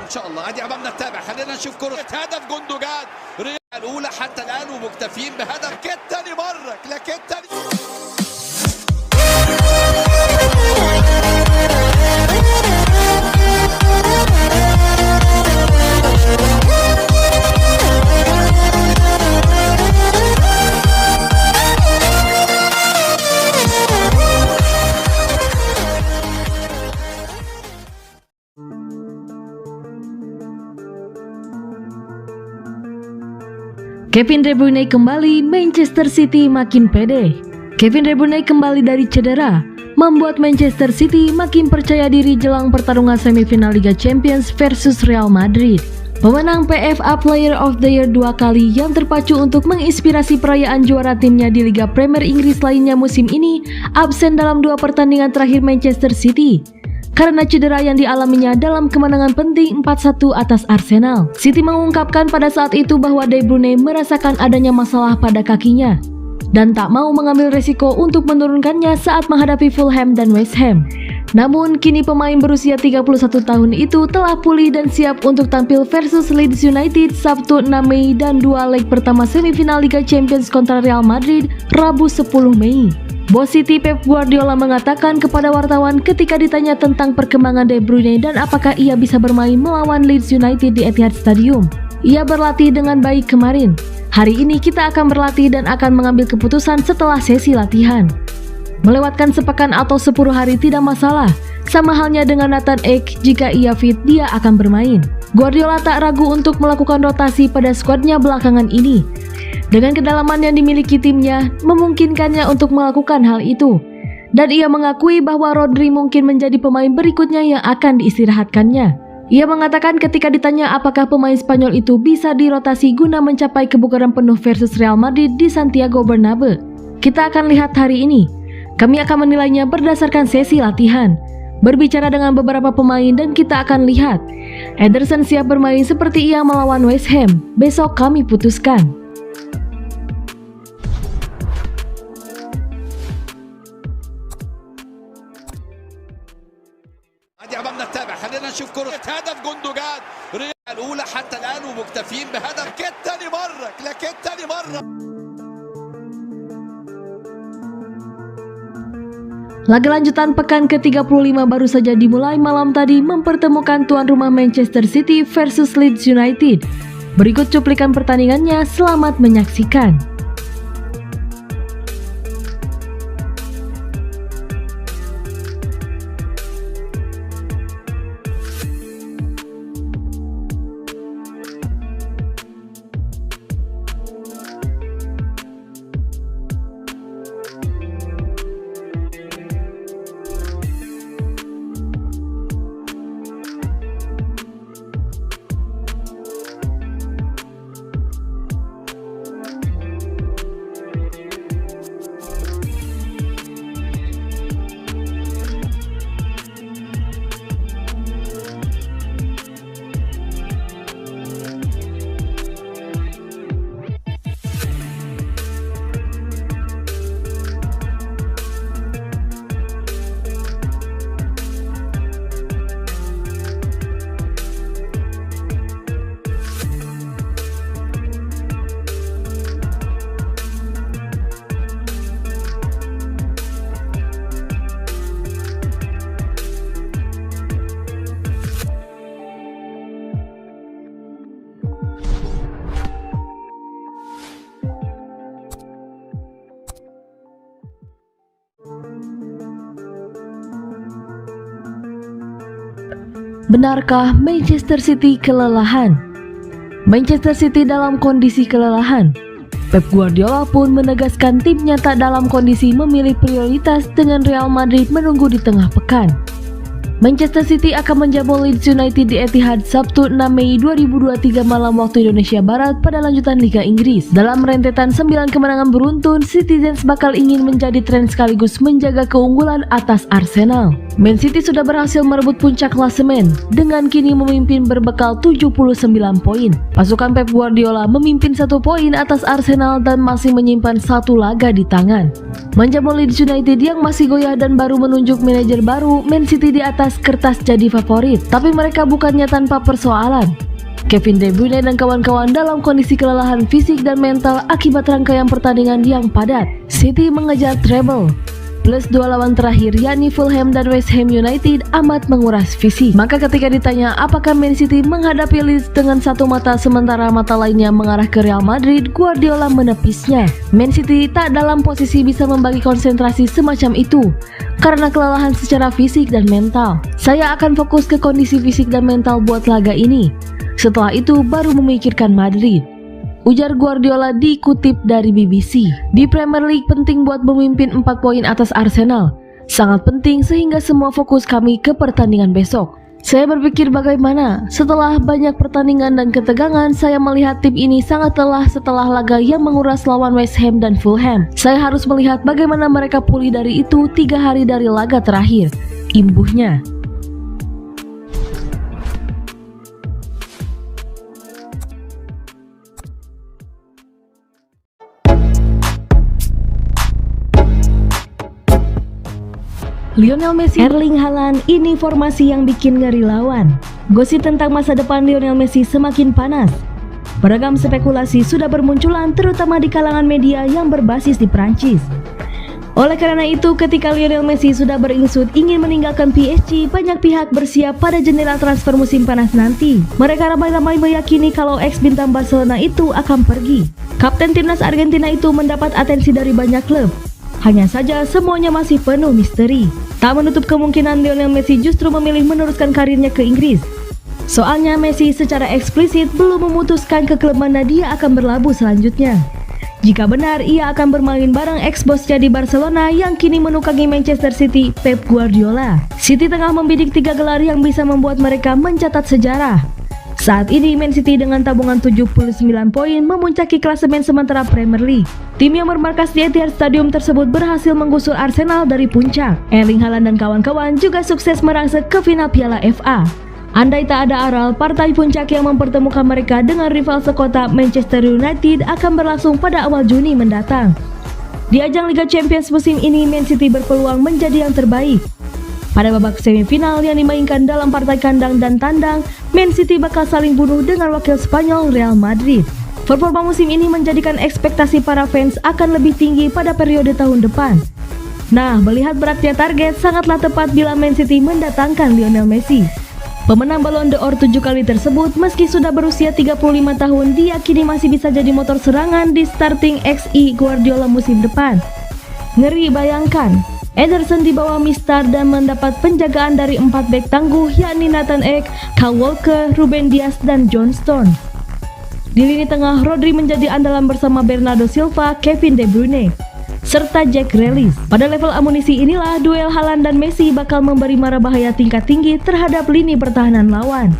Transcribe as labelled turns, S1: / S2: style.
S1: ان شاء الله. ادي امامنا التابع، خلينا نشوف كرة هدف جندوجان. ريال الاولى حتى الان ومكتفين بهدف. كيتا يمرك لكيتا.
S2: Kevin De Bruyne kembali, Manchester City makin pede. Kevin De Bruyne kembali dari cedera, membuat Manchester City makin percaya diri jelang pertarungan semifinal Liga Champions versus Real Madrid. Pemenang PFA Player of the Year 2 kali yang terpacu untuk menginspirasi perayaan juara timnya di Liga Premier Inggris lainnya musim ini, absen dalam 2 pertandingan terakhir Manchester City karena cedera yang dialaminya dalam kemenangan penting 4-1 atas Arsenal. City mengungkapkan pada saat itu bahwa De Bruyne merasakan adanya masalah pada kakinya dan tak mau mengambil resiko untuk menurunkannya saat menghadapi Fulham dan West Ham. Namun kini pemain berusia 31 tahun itu telah pulih dan siap untuk tampil versus Leeds United Sabtu 6 Mei dan 2 leg pertama semifinal Liga Champions kontra Real Madrid Rabu 10 Mei. Bos City Pep Guardiola mengatakan kepada wartawan ketika ditanya tentang perkembangan De Bruyne dan apakah ia bisa bermain melawan Leeds United di Etihad Stadium. Ia berlatih dengan baik kemarin. Hari ini kita akan berlatih dan akan mengambil keputusan setelah sesi latihan. Melewatkan sepekan atau 10 hari tidak masalah. Sama halnya dengan Nathan Ake, jika ia fit dia akan bermain. Guardiola tak ragu untuk melakukan rotasi pada skuadnya belakangan ini. Dengan kedalaman yang dimiliki timnya, memungkinkannya untuk melakukan hal itu. Dan ia mengakui bahwa Rodri mungkin menjadi pemain berikutnya yang akan diistirahatkannya. Ia mengatakan ketika ditanya apakah pemain Spanyol itu bisa dirotasi guna mencapai kebugaran penuh versus Real Madrid di Santiago Bernabeu. Kita akan lihat hari ini. Kami akan menilainya berdasarkan sesi latihan. Berbicara dengan beberapa pemain dan kita akan lihat. Ederson siap bermain seperti ia melawan West Ham. Besok kami putuskan.
S1: ادي امامنا التابع، خلينا نشوف كرة هدف جندوجان. ريال الاولى حتى الان ومكتفين بهدف. كيتا يمرك لكيتا يمرك.
S2: Laga lanjutan pekan ke-35 baru saja dimulai malam tadi mempertemukan tuan rumah Manchester City versus Leeds United. Berikut cuplikan pertandingannya, selamat menyaksikan. Benarkah Manchester City kelelahan? Manchester City dalam kondisi kelelahan. Pep Guardiola pun menegaskan timnya tak dalam kondisi memilih prioritas dengan Real Madrid menunggu di tengah pekan. Manchester City akan menjamu Leeds United di Etihad Sabtu 6 Mei 2023 malam waktu Indonesia Barat pada lanjutan Liga Inggris. Dalam rentetan 9 kemenangan beruntun, Citizens bakal ingin menjadi tren sekaligus menjaga keunggulan atas Arsenal. Man City sudah berhasil merebut puncak klasemen dengan kini memimpin berbekal 79 poin. Pasukan Pep Guardiola memimpin 1 poin atas Arsenal dan masih menyimpan 1 laga di tangan. Menjamu Leeds United yang masih goyah dan baru menunjuk manajer baru, Man City di atas atas kertas jadi favorit, tapi mereka bukannya tanpa persoalan. Kevin De Bruyne dan kawan-kawan dalam kondisi kelelahan fisik dan mental akibat rangkaian pertandingan yang padat. City mengejar treble. Plus 2 lawan terakhir yakni Fulham dan West Ham United amat menguras fisik. Maka ketika ditanya apakah Man City menghadapi Leeds dengan satu mata sementara mata lainnya mengarah ke Real Madrid, Guardiola menepisnya. Man City tak dalam posisi bisa membagi konsentrasi semacam itu karena kelelahan secara fisik dan mental. Saya akan fokus ke kondisi fisik dan mental buat laga ini. Setelah itu baru memikirkan Madrid, ujar Guardiola dikutip dari BBC. Di Premier League penting buat memimpin 4 poin atas Arsenal. Sangat penting sehingga semua fokus kami ke pertandingan besok. Saya berpikir bagaimana setelah banyak pertandingan dan ketegangan saya melihat tim ini sangat lelah setelah laga yang menguras lawan West Ham dan Fulham. Saya harus melihat bagaimana mereka pulih dari itu 3 hari dari laga terakhir, imbuhnya. Lionel Messi, Erling Haaland, ini formasi yang bikin ngeri lawan. Gosip tentang masa depan Lionel Messi semakin panas. Beragam spekulasi sudah bermunculan terutama di kalangan media yang berbasis di Prancis. Oleh karena itu, ketika Lionel Messi sudah beringsut ingin meninggalkan PSG, banyak pihak bersiap pada jendela transfer musim panas nanti. Mereka ramai-ramai meyakini kalau ex-bintang Barcelona itu akan pergi. Kapten timnas Argentina itu mendapat atensi dari banyak klub. Hanya saja semuanya masih penuh misteri. Tak menutup kemungkinan Lionel Messi justru memilih meneruskan karirnya ke Inggris. Soalnya Messi secara eksplisit belum memutuskan ke klub mana dia akan berlabuh selanjutnya. Jika benar, ia akan bermain bareng ex-bosnya di Barcelona yang kini menukangi Manchester City, Pep Guardiola. City tengah membidik 3 gelar yang bisa membuat mereka mencatat sejarah. Saat ini Man City dengan tabungan 79 poin memuncaki klasemen sementara Premier League. Tim yang bermarkas di Etihad Stadium tersebut berhasil menggusur Arsenal dari puncak. Erling Haaland dan kawan-kawan juga sukses merangsek ke final Piala FA. Andai tak ada aral, partai puncak yang mempertemukan mereka dengan rival sekota Manchester United akan berlangsung pada awal Juni mendatang. Di ajang Liga Champions musim ini, Man City berpeluang menjadi yang terbaik. Pada babak semifinal yang dimainkan dalam partai kandang dan tandang, Man City bakal saling bunuh dengan wakil Spanyol Real Madrid. Performa musim ini menjadikan ekspektasi para fans akan lebih tinggi pada periode tahun depan. Nah, melihat beratnya target, sangatlah tepat bila Man City mendatangkan Lionel Messi. Pemenang Ballon d'Or 7 kali tersebut meski sudah berusia 35 tahun, diyakini masih bisa jadi motor serangan di starting XI Guardiola musim depan. Ngeri bayangkan, Ederson di bawah Mistar dan mendapat penjagaan dari 4 bek tangguh yakni Nathan Ake, Kyle Walker, Ruben Dias, dan John Stones. Di lini tengah, Rodri menjadi andalan bersama Bernardo Silva, Kevin De Bruyne, serta Jack Grealish. Pada level amunisi inilah duel Haaland dan Messi bakal memberi mara bahaya tingkat tinggi terhadap lini pertahanan lawan.